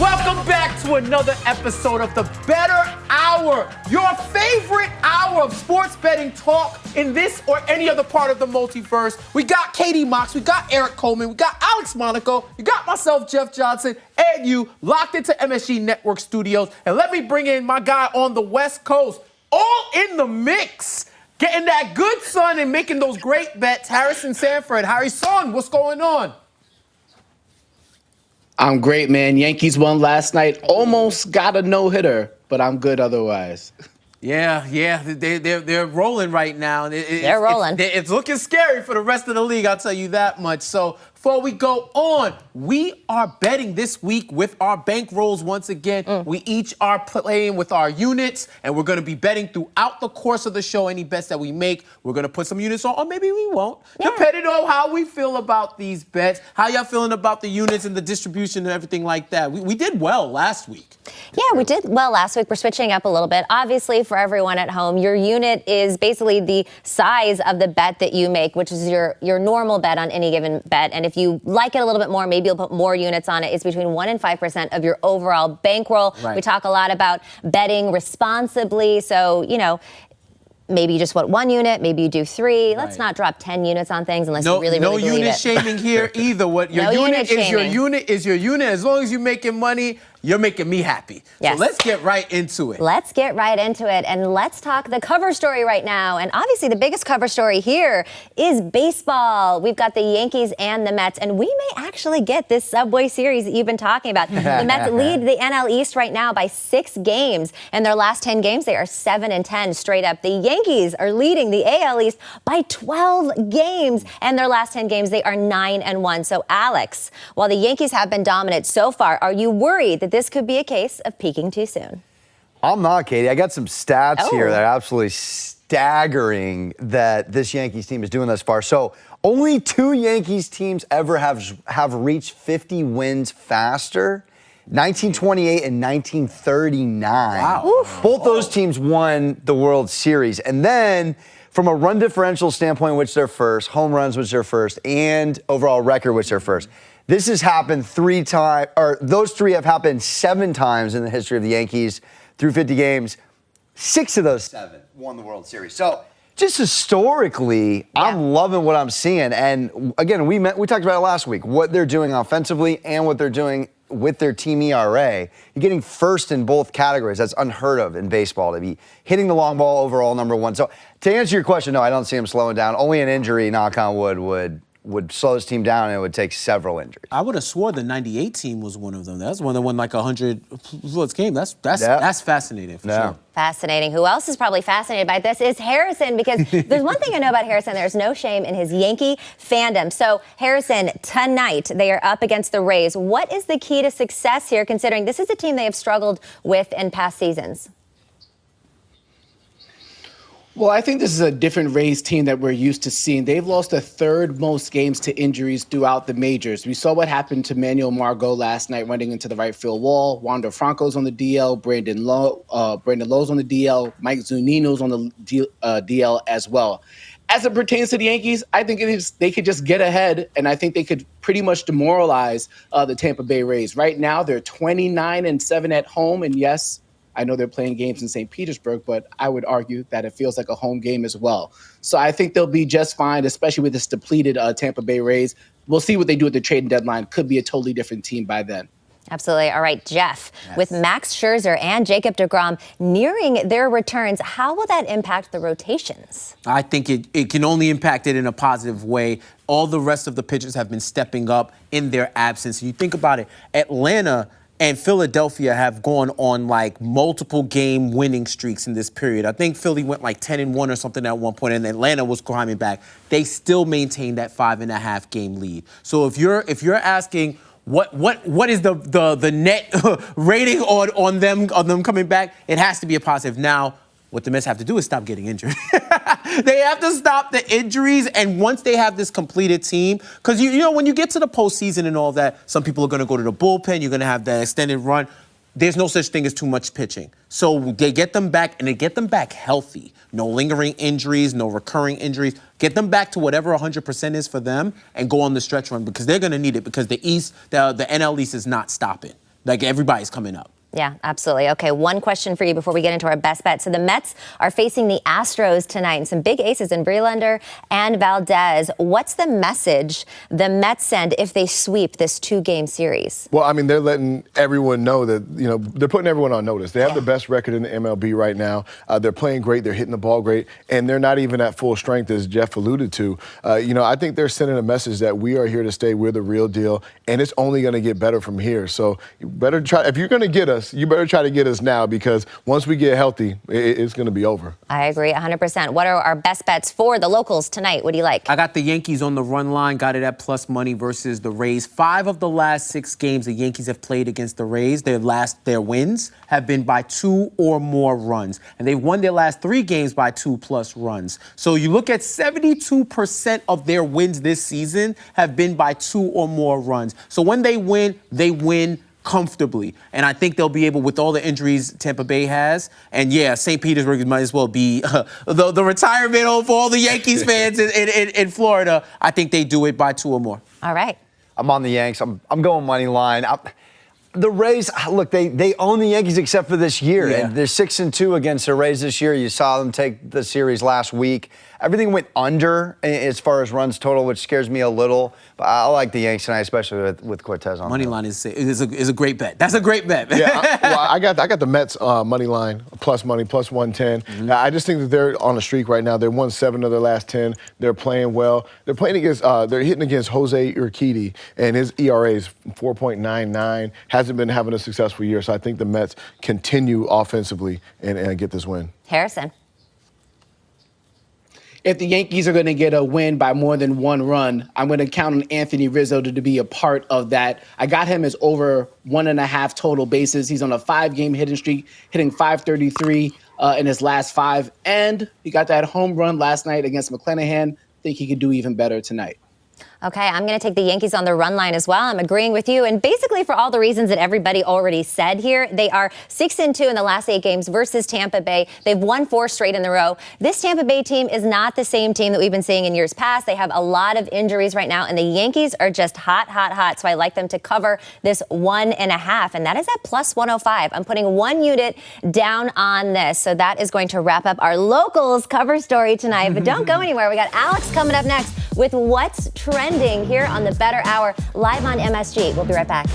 Welcome back to another episode of the Bettor Hour, your favorite hour of sports betting talk in this or any other part of the multiverse. We got Katie Mox, we got Eric Coleman, we got Alex Monaco, you got myself, Jeff Johnson, and you locked into MSG Network Studios. And let me bring in my guy on the West Coast, all in the mix, getting that good sun and making those great bets, Harrison Sanford. Harrison, what's going on? I'm great, man. Yankees won last night. Almost got a no-hitter, but I'm good otherwise. Yeah, they're rolling right now. They're rolling. It's looking scary for the rest of the league, I'll tell you that much. So before we go on, we are betting this week with our bankrolls once again. We each are playing with our units, and we're going to be betting throughout the course of the show. Any bets that we make, we're going to put some units on, or maybe we won't, depending on how we feel about these bets. How y'all feeling about the units and the distribution and everything like that? We did well last week. Yeah, we did well last week. We're switching up a little bit. Obviously, for everyone at home, your unit is basically the size of the bet that you make, which is your normal bet on any given bet. And if you like it a little bit more, maybe you'll put more units on it. It's between 1% and 5% of your overall bankroll. Right. We talk a lot about betting responsibly. So, maybe you just want one unit, maybe you do three. Right. Let's not drop 10 units on things unless you really no believe it. unit shaming here either. What your unit is, your unit is your unit. As long as you're making money, you're making me happy. Yes. So let's get right into it. Let's get right into it, and let's talk the cover story right now. And obviously the biggest cover story here is baseball. We've got the Yankees and the Mets, and we may actually get this Subway Series that you've been talking about. The Mets lead the NL East right now by 6 games. In their last 10 games, they are 7-10 straight up. The Yankees are leading the AL East by 12 games. And their last 10 games, they are 9-1. So, Alex, while the Yankees have been dominant so far, are you worried that this could be a case of peaking too soon? I'm not, Katie. I got some stats here that are absolutely staggering that this Yankees team is doing thus far. So only 2 Yankees teams ever have reached 50 wins faster. 1928 and 1939. Wow. Oof. Both those teams won the World Series. And then from a run differential standpoint, which they're first, home runs, which they're first, and overall record, which they're first. This has happened 3 times, or those 3 have happened 7 times in the history of the Yankees through 50 games. 6 of those 7 won the World Series. So just historically, I'm loving what I'm seeing. And again, we talked about it last week, what they're doing offensively and what they're doing with their team ERA. You're getting first in both categories. That's unheard of in baseball, to be hitting the long ball overall number 1. So to answer your question, no, I don't see him slowing down. Only an injury, knock on wood, would slow his team down, and it would take several injuries. I would have swore the 98 team was one of them. That's one that won like 100+ game. That's fascinating for sure. Fascinating. Who else is probably fascinated by this is Harrison, because there's one thing I know about Harrison. There's no shame in his Yankee fandom. So, Harrison, tonight they are up against the Rays. What is the key to success here, considering this is a team they have struggled with in past seasons? Well, I think this is a different Rays team that we're used to seeing. They've lost the 3rd most games to injuries throughout the majors. We saw what happened to Manuel Margot last night running into the right field wall. Wander Franco's on the DL, Brandon Lowe's on the DL, Mike Zunino's on the DL as well. As it pertains to the Yankees, I think they could just get ahead, and I think they could pretty much demoralize the Tampa Bay Rays. Right now, they're 29-7 at home, and yes, I know they're playing games in St. Petersburg, but I would argue that it feels like a home game as well. So I think they'll be just fine, especially with this depleted Tampa Bay Rays. We'll see what they do at the trading deadline. Could be a totally different team by then. Absolutely. All right, Jeff, with Max Scherzer and Jacob deGrom nearing their returns, how will that impact the rotations? I think it can only impact it in a positive way. All the rest of the pitchers have been stepping up in their absence. You think about it, Atlanta and Philadelphia have gone on like multiple game winning streaks in this period. I think Philly went like 10-1 or something at one point, and Atlanta was climbing back. They still maintained that 5.5 game lead. So if you're asking what is the net rating on them coming back, it has to be a positive. Now, what the Mets have to do is stop getting injured. They have to stop the injuries, and once they have this completed team, because you know when you get to the postseason and all that, some people are going to go to the bullpen. You're going to have the extended run. There's no such thing as too much pitching. So they get them back, and they get them back healthy. No lingering injuries, no recurring injuries. Get them back to whatever 100% is for them and go on the stretch run, because they're going to need it, because the NL East is not stopping. Like everybody's coming up. Yeah, absolutely. Okay, one question for you before we get into our best bet. So the Mets are facing the Astros tonight, and some big aces in Verlander and Valdez. What's the message the Mets send if they sweep this 2-game series? Well, I mean, they're letting everyone know that, they're putting everyone on notice. They have the best record in the MLB right now. They're playing great. They're hitting the ball great. And they're not even at full strength, as Jeff alluded to. I think they're sending a message that we are here to stay. We're the real deal. And it's only going to get better from here. So you better try. If you're going to get us, you better try to get us now, because once we get healthy, it's going to be over. I agree 100%. What are our best bets for the locals tonight? What do you like? I got the Yankees on the run line, got it at plus money versus the Rays. 5 of the last 6 games the Yankees have played against the Rays, their wins have been by 2 or more runs. And they've won their last 3 games by 2+ runs. So you look at 72% of their wins this season have been by 2 or more runs. So when they win comfortably. And I think they'll be able, with all the injuries Tampa Bay has, and yeah, St. Petersburg might as well be the retirement home for all the Yankees fans in Florida. I think they do it by 2 or more. All right. I'm on the Yanks. I'm going money line. The Rays, look, they own the Yankees except for this year. Yeah. And they're 6-2 against the Rays this year. You saw them take the series last week. Everything went under as far as runs total, which scares me a little. But I like the Yanks tonight, especially with Cortez on. Money line is a great bet. That's a great bet. Yeah, I got the Mets money line, plus money, plus 110. Mm-hmm. I just think that they're on a streak right now. They won 7 of their last 10. They're playing well. They're playing against, they're hitting against Jose Urquidy, and his ERA is 4.99. Hasn't been having a successful year, so I think the Mets continue offensively and get this win. Harrison. If the Yankees are going to get a win by more than 1 run, I'm going to count on Anthony Rizzo to be a part of that. I got him as over 1.5 total bases. He's on a 5-game hitting streak, hitting .533 in his last 5. And he got that home run last night against McClanahan. Think he could do even better tonight. Okay, I'm going to take the Yankees on the run line as well. I'm agreeing with you. And basically for all the reasons that everybody already said here, they are 6-2 in the last 8 games versus Tampa Bay. They've won 4 straight in a row. This Tampa Bay team is not the same team that we've been seeing in years past. They have a lot of injuries right now, and the Yankees are just hot, hot, hot. So I like them to cover this 1.5, and that is at plus 105. I'm putting 1 unit down on this. So that is going to wrap up our locals cover story tonight. But don't go anywhere. We got Alex coming up next with what's trending here on the Bettor Hour, live on MSG. We'll be right back.